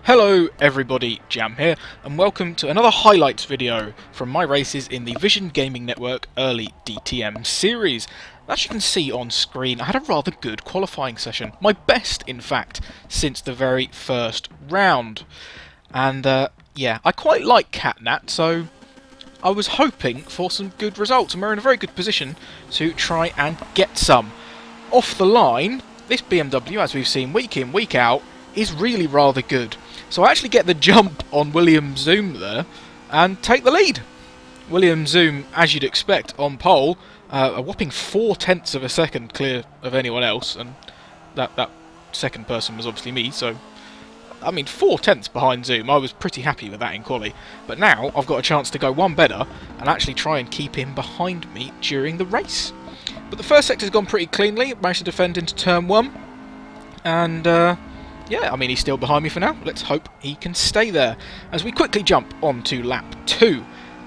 Hello everybody, Jam here, and welcome to another highlights video from my races in the Vision Gaming Network Early DTM series. As you can see on screen, I had a rather good qualifying session, my best in fact, since the very first round. And yeah, I quite like Catnat, so I was hoping for some good results, and we're in a very good position to try and get some. Off the line, this BMW, as we've seen week in, week out, is really rather good. So I actually get the jump on William Zoom there and take the lead. William Zoom, as you'd expect, on pole, a whopping 0.4 of a second clear of anyone else, and that second person was obviously me, so I mean 0.4 behind Zoom. I was pretty happy with that in quali, but now I've got a chance to go one better and actually try and keep him behind me during the race. But the first sector's gone pretty cleanly, managed to defend into turn 1, and yeah, I mean, he's still behind me for now. Let's hope he can stay there. As we quickly jump on to lap 2.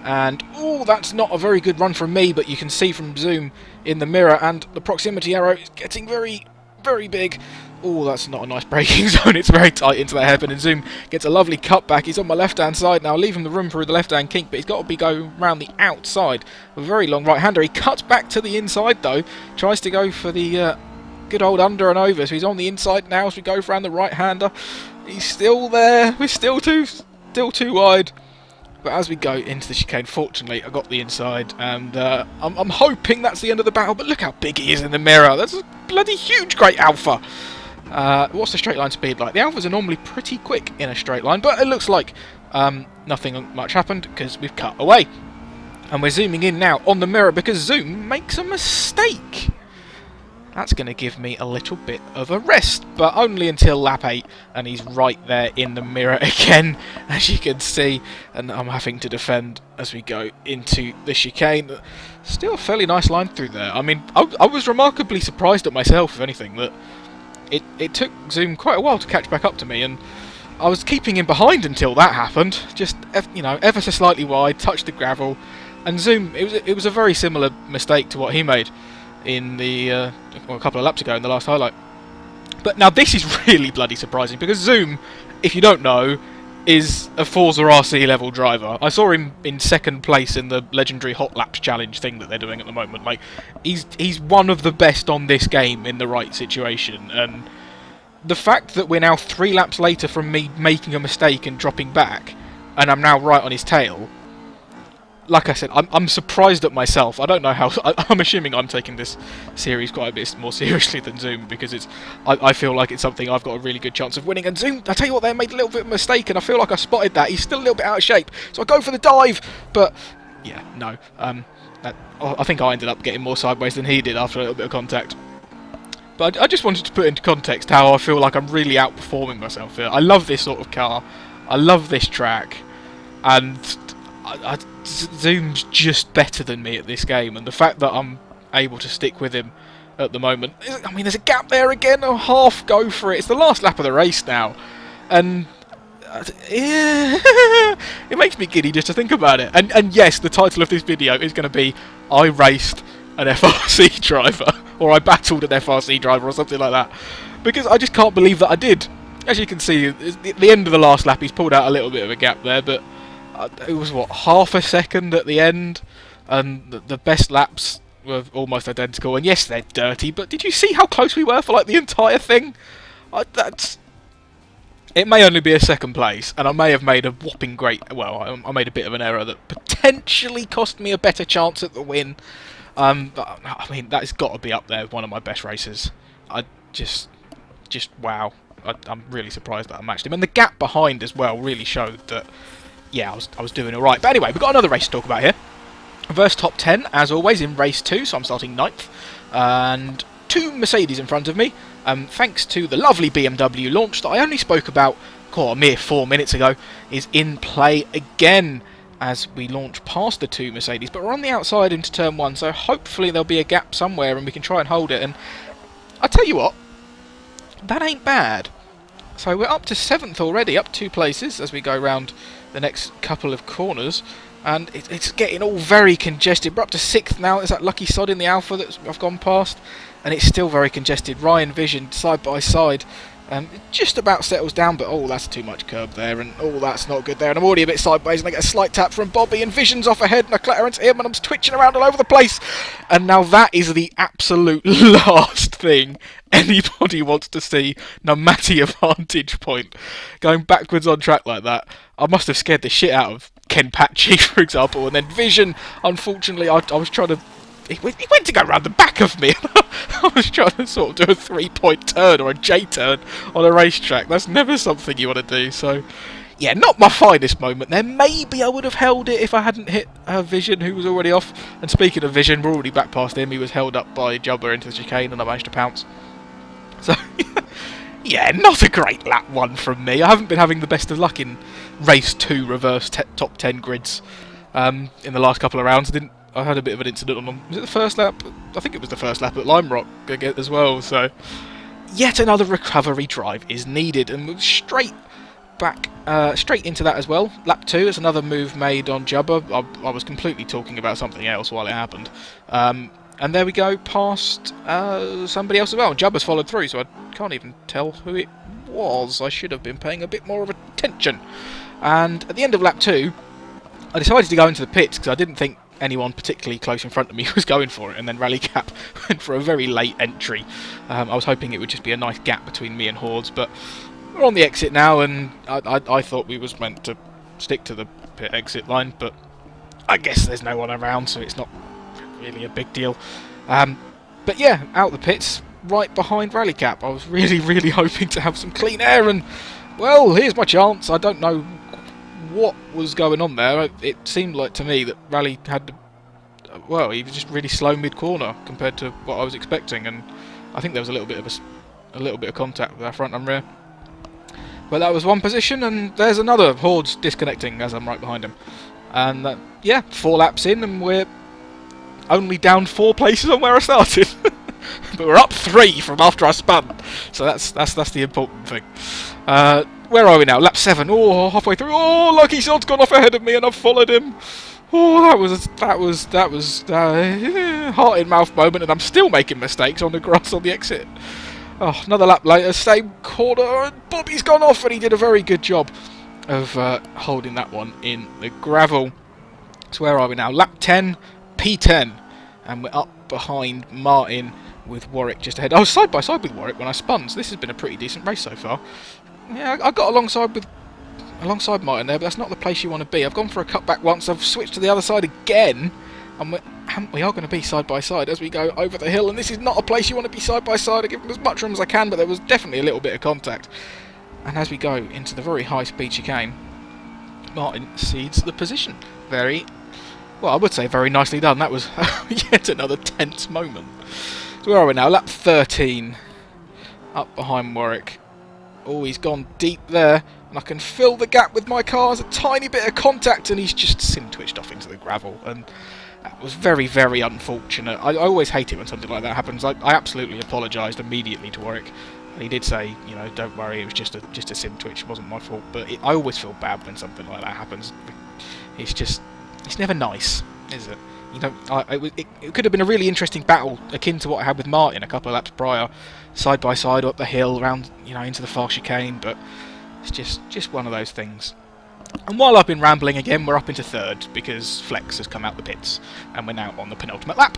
And, oh, that's not a very good run from me, but you can see from Zoom in the mirror, and the proximity arrow is getting very, very big. Oh, that's not a nice braking zone. It's very tight into that hairpin, and Zoom gets a lovely cutback. He's on my left-hand side now, leaving the room through the left-hand kink, but he's got to be going around the outside. A very long right-hander. He cuts back to the inside, though. Tries to go for the good old under and over, so he's on the inside now as we go around the right-hander. He's still there. We're still too wide. But as we go into the chicane, fortunately, I got the inside, and I'm hoping that's the end of the battle. But look how big he is in the mirror. That's a bloody huge, great Alpha. What's the straight line speed like? The Alphas are normally pretty quick in a straight line, but it looks like nothing much happened because we've cut away. And we're zooming in now on the mirror because Zoom makes a mistake. That's going to give me a little bit of a rest, but only until lap 8, and he's right there in the mirror again, as you can see, and I'm having to defend as we go into the chicane. Still a fairly nice line through there. I mean, I was remarkably surprised at myself, if anything, that it took Zoom quite a while to catch back up to me, and I was keeping him behind until that happened. Just, you know, ever so slightly wide, touched the gravel, and Zoom, it was a very similar mistake to what he made in the a couple of laps ago in the last highlight. But now this is really bloody surprising, because Zoom, if you don't know, is a Forza RC level driver. I saw him in second place in the legendary Hot Laps challenge thing that they're doing at the moment. Like, he's one of the best on this game in the right situation, and the fact that we're now 3 laps later from me making a mistake and dropping back, and I'm now right on his tail, like I said, I'm surprised at myself. I don't know how. I'm assuming I'm taking this series quite a bit more seriously than Zoom, because I feel like it's something I've got a really good chance of winning. And Zoom, I tell you what, they made a little bit of a mistake, and I feel like I spotted that. He's still a little bit out of shape, so I go for the dive. But yeah, no. I think I ended up getting more sideways than he did after a little bit of contact. But I just wanted to put into context how I feel like I'm really outperforming myself here. I love this sort of car. I love this track, and Zoom's just better than me at this game, and the fact that I'm able to stick with him at the moment, I mean, there's a gap there again. I'll half go for it. It's the last lap of the race now, and yeah, it makes me giddy just to think about it. And yes, the title of this video is going to be I raced an FRC driver, or I battled an FRC driver, or something like that, because I just can't believe that I did. As you can see, at the end of the last lap, he's pulled out a little bit of a gap there, but it was, what, half a second at the end, and the best laps were almost identical. And yes, they're dirty, but did you see how close we were for like the entire thing? It may only be a second place, and I may have made a whopping great... Well, I made a bit of an error that potentially cost me a better chance at the win. But, I mean, that's got to be up there with one of my best races. I just wow. I'm really surprised that I matched him. And the gap behind as well really showed that, yeah, I was doing alright. But anyway, we've got another race to talk about here. Verse top 10, as always, in race 2, so I'm starting 9th. And 2 Mercedes in front of me, thanks to the lovely BMW launch that I only spoke about a mere 4 minutes ago, is in play again as we launch past the 2 Mercedes. But we're on the outside into turn 1, so hopefully there'll be a gap somewhere and we can try and hold it. And I tell you what, that ain't bad. So we're up to 7th already, up 2 places as we go around the next couple of corners, and it's getting all very congested. We're up to 6th now. There's that lucky sod in the Alpha that I've gone past, and it's still very congested. Ryan Vision side by side It just about settles down, but oh, that's too much curb there, and oh, that's not good there, and I'm already a bit sideways, and I get a slight tap from Bobby, and Vision's off ahead, and I clatter into him, and I'm twitching around all over the place. And now that is the absolute last thing anybody wants to see, no matter your vantage point. Going backwards on track like that, I must have scared the shit out of Ken Patchy, for example, and then Vision, unfortunately, I was trying to... He went to go around the back of me. I was trying to sort of do a 3-point turn or a J-turn on a racetrack. That's never something you want to do. So, yeah, not my finest moment there. Maybe I would have held it if I hadn't hit Vision, who was already off. And speaking of Vision, we're already back past him. He was held up by Jubber into the chicane, and I managed to pounce. So, yeah, not a great lap one from me. I haven't been having the best of luck in race 2 reverse top 10 grids in the last couple of rounds. I had a bit of an incident on, was it the first lap? I think it was the first lap at Lime Rock as well, so yet another recovery drive is needed, and we're straight back, straight into that as well. Lap 2 is another move made on Jubber. I was completely talking about something else while it happened. And there we go, past somebody else as well. Jubber's followed through, so I can't even tell who it was. I should have been paying a bit more of attention. And at the end of lap 2, I decided to go into the pits because I didn't think anyone particularly close in front of me was going for it, and then Rally Cap went for a very late entry. I was hoping it would just be a nice gap between me and Hordes, but we're on the exit now, and I thought we was meant to stick to the pit exit line, but I guess there's no one around, so it's not really a big deal. But yeah, out the pits, right behind Rally Cap. I was really hoping to have some clean air, and well, here's my chance. I don't know what was going on there. It seemed like to me that Rally had, well, he was just really slow mid-corner compared to what I was expecting, and I think there was a little bit of contact with our front and rear. But that was one position, and there's another. Horde's disconnecting as I'm right behind him. And yeah, 4 laps in, and we're only down 4 places on where I started. But we're up 3 from after I spun, so that's the important thing. Where are we now? Lap 7. Oh, halfway through. Oh, Lucky Sod's gone off ahead of me, and I've followed him. Oh, that was heart in mouth moment, and I'm still making mistakes on the grass on the exit. Oh, another lap later, same corner, and Bobby's gone off, and he did a very good job of holding that one in the gravel. So where are we now? Lap 10, P10, and we're up behind Martin with Warwick just ahead. I was side by side with Warwick when I spun, so this has been a pretty decent race so far. Yeah, I got alongside Martin there, but that's not the place you want to be. I've gone for a cutback once, I've switched to the other side again, and we are going to be side by side as we go over the hill, and this is not a place you want to be side by side. I give them as much room as I can, but there was definitely a little bit of contact. And as we go into the very high speed chicane, Martin cedes the position. Well, I would say very nicely done. That was yet another tense moment. So where are we now? Lap 13, up behind Warwick. Oh, he's gone deep there, and I can fill the gap with my cars. A tiny bit of contact, and he's just sim-twitched off into the gravel, and that was very unfortunate. I always hate it when something like that happens. I absolutely apologised immediately to Warwick, and he did say, you know, don't worry, it was just a sim-twitch, it wasn't my fault. But I always feel bad when something like that happens. It's never nice, is it? You know, it could have been a really interesting battle, akin to what I had with Martin a couple of laps prior, side by side up the hill, around, you know, into the far chicane. But it's just one of those things. And while I've been rambling again, we're up into 3rd because Flex has come out the pits, and we're now on the penultimate lap.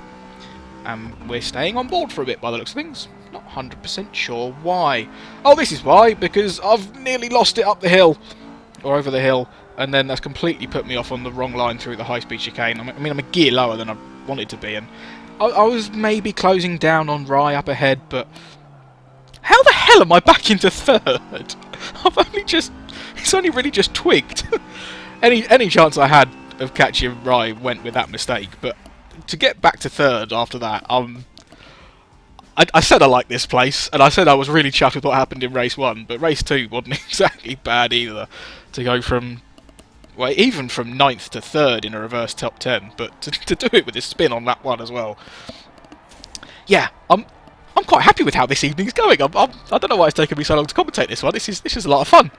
We're staying on board for a bit by the looks of things. Not 100% sure why. Oh, this is why, because I've nearly lost it up the hill, or over the hill, and then that's completely put me off on the wrong line through the high-speed chicane. I mean, I'm a gear lower than I wanted to be, and I was maybe closing down on Rye up ahead, but how the hell am I back into 3rd? It's only really just twigged. Any chance I had of catching Rye went with that mistake, but to get back to 3rd after that, I said I liked this place, and I said I was really chuffed with what happened in race 1, but race 2 wasn't exactly bad either. To go from, well, even from 9th to 3rd in a reverse top 10, but to do it with this spin on lap 1 as well. Yeah, I'm quite happy with how this evening's going. I don't know why it's taken me so long to commentate this one. This is a lot of fun.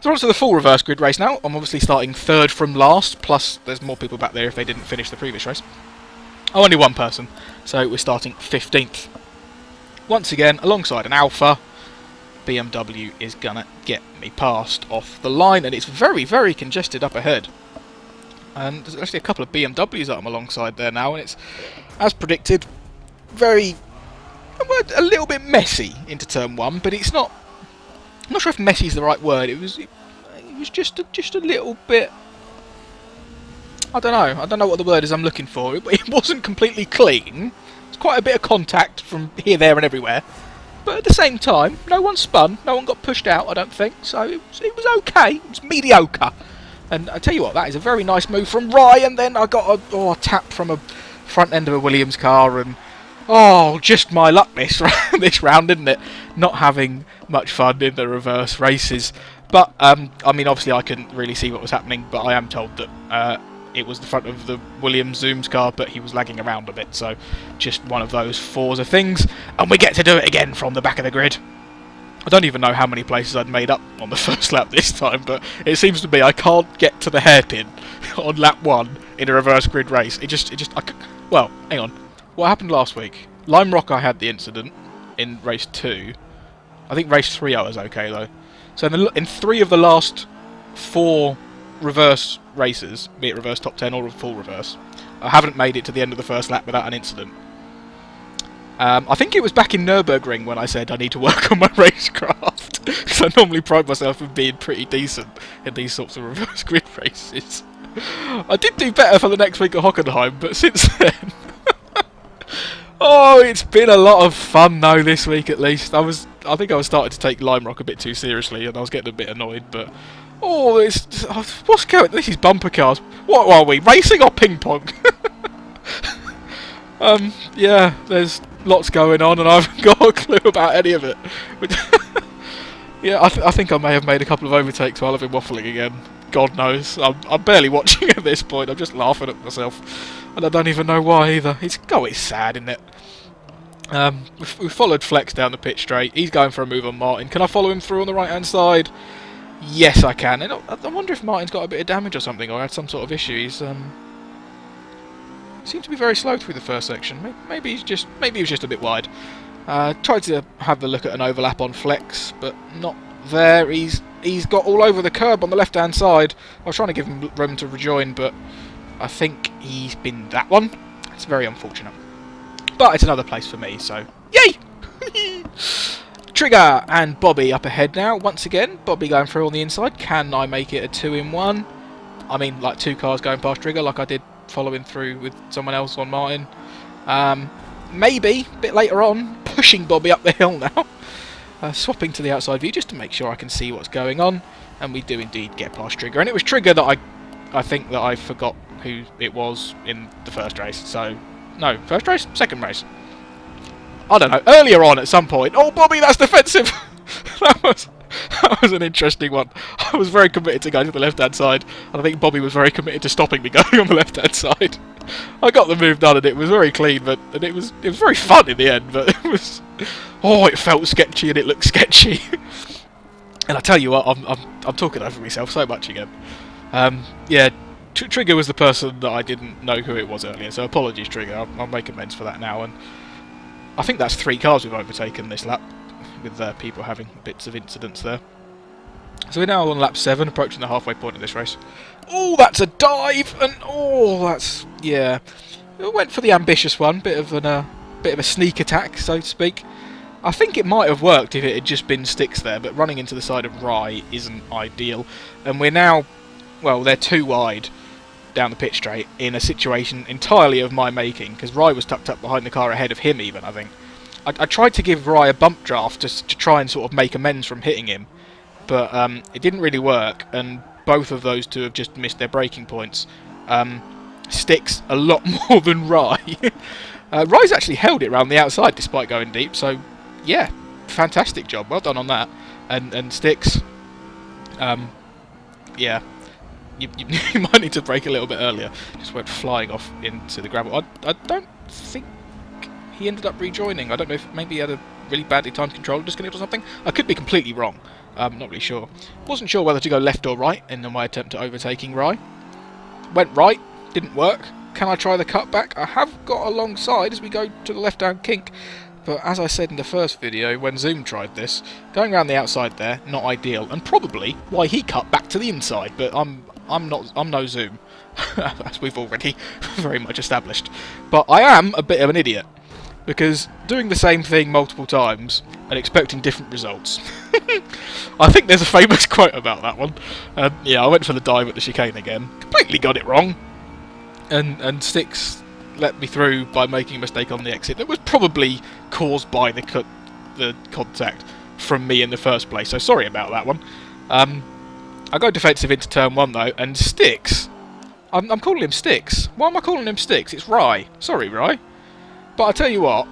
So on to the full reverse grid race now. I'm obviously starting 3rd from last, plus there's more people back there if they didn't finish the previous race. Oh, only one person, so we're starting 15th. Once again, alongside an Alpha, BMW is gonna get me past off the line, and it's very, very congested up ahead. And there's actually a couple of BMWs that I'm alongside there now, and it's, as predicted, very, a little bit messy into turn one, but it's not. I'm not sure if messy is the right word. It was just a little bit. I don't know what the word is I'm looking for. It wasn't completely clean. It's quite a bit of contact from here, there, and everywhere. But at the same time, no one spun, no one got pushed out, I don't think. So it was okay. It was mediocre. And I tell you what, that is a very nice move from Rye. And then I got a tap from a front end of a Williams car, and just my luck this round, isn't it? Not having much fun in the reverse races. But I mean, obviously I couldn't really see what was happening, but I am told that it was the front of the Williams Zooms car, but he was lagging around a bit, so just one of those Forza things, and we get to do it again from the back of the grid. I don't even know how many places I'd made up on the first lap this time, but it seems to me I can't get to the hairpin on lap 1 in a reverse grid race. Well, hang on. What happened last week? Lime Rock I had the incident in race 2. I think race 3 I was okay though. So in 3 of the last 4 reverse races, be it reverse top 10 or full reverse, I haven't made it to the end of the first lap without an incident. I think it was back in Nürburgring when I said I need to work on my racecraft, because I normally pride myself in being pretty decent in these sorts of reverse grid races. I did do better for the next week at Hockenheim, but since then... it's been a lot of fun though this week at least. I think I was starting to take Lime Rock a bit too seriously, and I was getting a bit annoyed, but... what's going on? This is bumper cars. What are we, racing or ping pong? Yeah, there's lots going on, and I haven't got a clue about any of it. Yeah, I think I may have made a couple of overtakes while I've been waffling again. God knows. I'm barely watching at this point. I'm just laughing at myself, and I don't even know why either. It's sad, isn't it? We followed Flex down the pit straight. He's going for a move on Martin. Can I follow him through on the right hand side? Yes, I can. And I wonder if Martin's got a bit of damage or something, or had some sort of issue. He's seemed to be very slow through the first section. Maybe he was just a bit wide. Tried to have a look at an overlap on Flex, but not there. He's got all over the curb on the left hand side. I was trying to give him room to rejoin, but I think he's been that one. It's very unfortunate, but it's another place for me, so yay! Trigger and Bobby up ahead now once again. Bobby going through on the inside. Can I make it a 2-in-1? I mean, like 2 cars going past Trigger, like I did following through with someone else on Martin. Maybe a bit later on, pushing Bobby up the hill now. Swapping to the outside view just to make sure I can see what's going on, and we do indeed get past Trigger. And it was Trigger that I think that I forgot who it was in the first race. So no, first race, second race. I don't know. Earlier on, at some point. Oh, Bobby, that's defensive. that was an interesting one. I was very committed to going to the left-hand side, and I think Bobby was very committed to stopping me going on the left-hand side. I got the move done, and it was very clean, and it was very fun in the end. But it was, it felt sketchy, and it looked sketchy. And I tell you what, I'm talking over myself so much again. Yeah, Trigger was the person that I didn't know who it was earlier, so apologies, Trigger. I'll make amends for that now. And I think that's 3 cars we've overtaken this lap, with people having bits of incidents there. So we're now on lap 7, approaching the halfway point of this race. Oh, that's a dive, and that's, yeah. We went for the ambitious one, bit of a sneak attack, so to speak. I think it might have worked if it had just been sticks there, but running into the side of Rye isn't ideal. And we're now, well, they're too wide down the pit straight in a situation entirely of my making, because Rye was tucked up behind the car ahead of him even, I think. I tried to give Rye a bump draft to try and sort of make amends from hitting him, but it didn't really work, and both of those two have just missed their braking points. Sticks a lot more than Rye. Rye's actually held it around the outside despite going deep, so yeah, fantastic job, well done on that. And Sticks, yeah, you might need to brake a little bit earlier. Just went flying off into the gravel. I don't think he ended up rejoining. I don't know if maybe he had a really badly timed controller disconnect or something. I could be completely wrong. Not really sure. Wasn't sure whether to go left or right in my attempt at overtaking Rye. Went right, didn't work. Can I try the cutback? I have got alongside as we go to the left-hand kink. But as I said in the first video, when Zoom tried this, going around the outside there, not ideal, and probably why he cut back to the inside. But I'm no Zoom, as we've already very much established. But I am a bit of an idiot, because doing the same thing multiple times and expecting different results. I think there's a famous quote about that one. Yeah, I went for the dive at the chicane again, completely got it wrong, and Sticks let me through by making a mistake on the exit that was probably caused by the contact from me in the first place, so sorry about that one. I go defensive into turn 1 though, and Sticks, I'm calling him Sticks. Why am I calling him Sticks? It's Rye. Sorry, Rye. But I tell you what,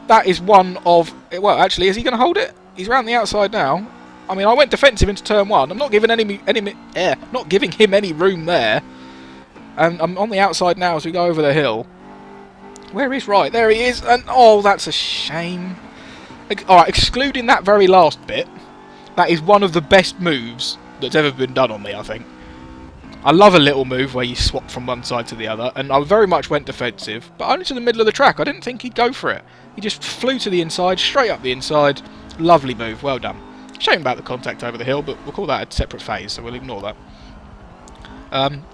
that is one of... Well, actually, is he going to hold it? He's around the outside now. I mean, I went defensive into turn 1. I'm not giving not giving him any room there. And I'm on the outside now as we go over the hill. Where is Rye? There he is. And oh, that's a shame. Alright, excluding that very last bit, that is one of the best moves that's ever been done on me, I think. I love a little move where you swap from one side to the other, and I very much went defensive, but only to the middle of the track. I didn't think he'd go for it. He just flew to the inside, straight up the inside. Lovely move, well done. Shame about the contact over the hill, but we'll call that a separate phase, so we'll ignore that.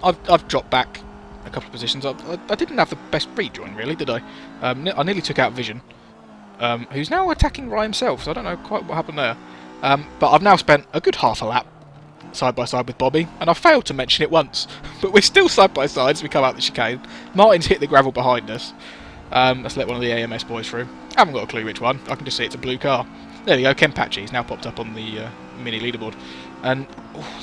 I've dropped back a couple of positions. I didn't have the best rejoin, really, did I? I nearly took out Vision, who's now attacking Rye himself, so I don't know quite what happened there. But I've now spent a good half a lap side by side with Bobby, and I failed to mention it once, but we're still side by side as we come out the chicane. Martin's hit the gravel behind us. Let's let one of the AMS boys through. I haven't got a clue which one. I can just see it's a blue car. There we go, Ken Patchy's now popped up on the mini leaderboard, and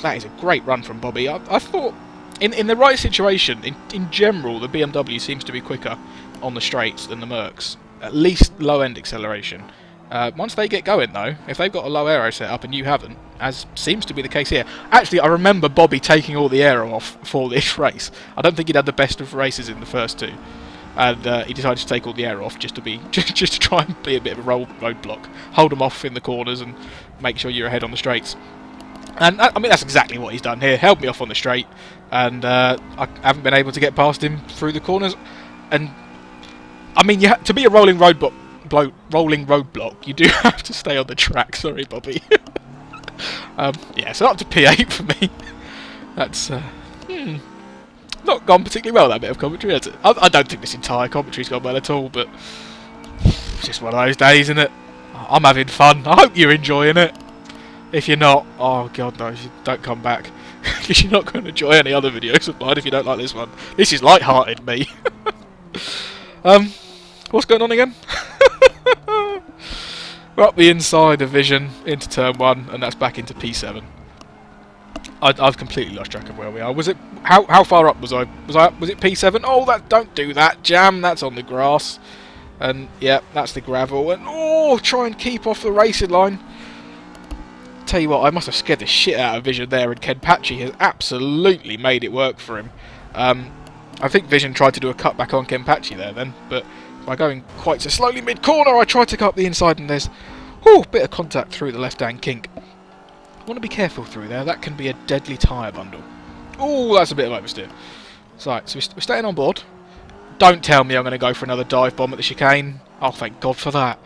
that is a great run from Bobby. I thought in the right situation, in general, the BMW seems to be quicker on the straights than the Mercs, at least low end acceleration. Once they get going though, if they've got a low aero set up and you haven't, as seems to be the case here. Actually, I remember Bobby taking all the aero off for this race. I don't think he'd had the best of races in the first two, and he decided to take all the aero off just to try and be a bit of a roadblock, hold them off in the corners and make sure you're ahead on the straights. And I mean, that's exactly what he's done here. Held me off on the straight, and I haven't been able to get past him through the corners. And I mean, to be a rolling roadblock, you do have to stay on the track. Sorry, Bobby. Yeah, so up to P8 for me. That's not gone particularly well, that bit of commentary, has it? I don't think this entire commentary's gone well at all, but it's just one of those days, isn't it? I'm having fun. I hope you're enjoying it. If you're not, oh god no, don't come back. Because you're not going to enjoy any other videos of mine if you don't like this one. This is light-hearted me. What's going on again? We're up the inside of Vision into turn 1, and that's back into P7. I've completely lost track of where we are. Was it how far up was I? Was it P7? Oh, don't do that, Jam. That's on the grass, and yeah, that's the gravel. And oh, try and keep off the racing line. Tell you what, I must have scared the shit out of Vision there, and Ken Patchy has absolutely made it work for him. I think Vision tried to do a cutback on Ken Patchy there then, but by going quite so slowly mid-corner, I tried to cut up the inside, and there's a bit of contact through the left-hand kink. I want to be careful through there. That can be a deadly tyre bundle. Oh, that's a bit of oversteer. So we're staying on board. Don't tell me I'm going to go for another dive bomb at the chicane. Oh, thank God for that.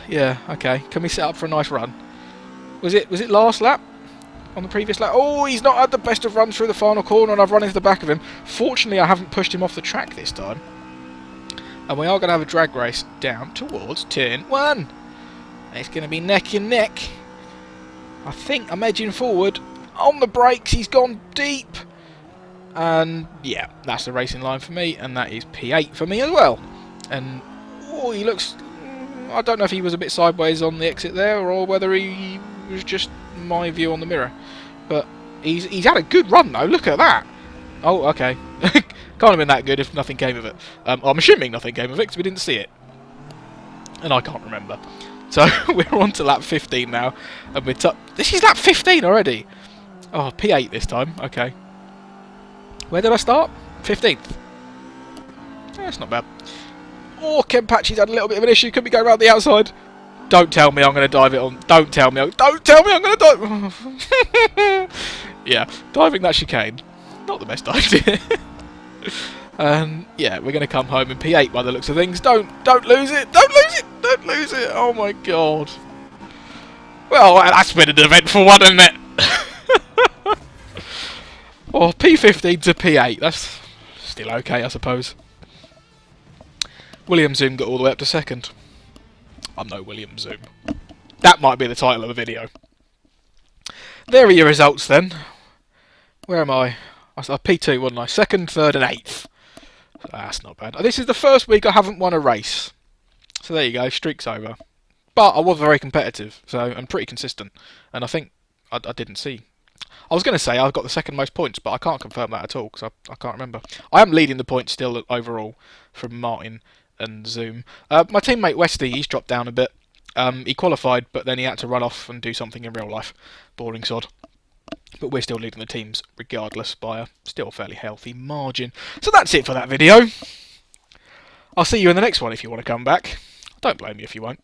Yeah, okay. Can we set up for a nice run? Was it last lap? On the previous lap? Oh, he's not had the best of runs through the final corner, and I've run into the back of him. Fortunately, I haven't pushed him off the track this time. And we are going to have a drag race down towards turn 1. It's going to be neck and neck. I think I'm edging forward. On the brakes, he's gone deep. And yeah, that's the racing line for me, and that is P8 for me as well. And oh, he looks... I don't know if he was a bit sideways on the exit there, or whether he was just my view on the mirror. But he's had a good run though, look at that. Oh, okay. Can't have been that good if nothing came of it. I'm assuming nothing came of it because we didn't see it. And I can't remember. So we're on to lap 15 now, and we're this is lap 15 already. Oh, P8 this time. Okay. Where did I start? 15th. That's not bad. Oh, Ken Patchy's had a little bit of an issue. Could we go around the outside? Don't tell me I'm going to dive it on. Don't tell me I'm going to dive. Yeah, diving that chicane. Not the best idea. And yeah, we're going to come home in P8 by the looks of things. Don't lose it! Don't lose it! Don't lose it! Oh my god. Well, that's been an eventful one, isn't it? Well, P15 to P8. That's still okay, I suppose. William Zoom got all the way up to second. I'm no William Zoom. That might be the title of the video. There are your results then. Where am I? I was P2, wasn't I? Second, third and 8th. That's not bad. This is the first week I haven't won a race. So there you go, streak's over. But I was very competitive, so I'm pretty consistent. And I think I didn't see. I was going to say I got the second most points, but I can't confirm that at all because I can't remember. I am leading the points still overall from Martin and Zoom. My teammate Westy, he's dropped down a bit. He qualified, but then he had to run off and do something in real life. Boring sod. But we're still leading the teams regardless by a still fairly healthy margin. So that's it for that video. I'll see you in the next one if you want to come back. Don't blame me if you won't.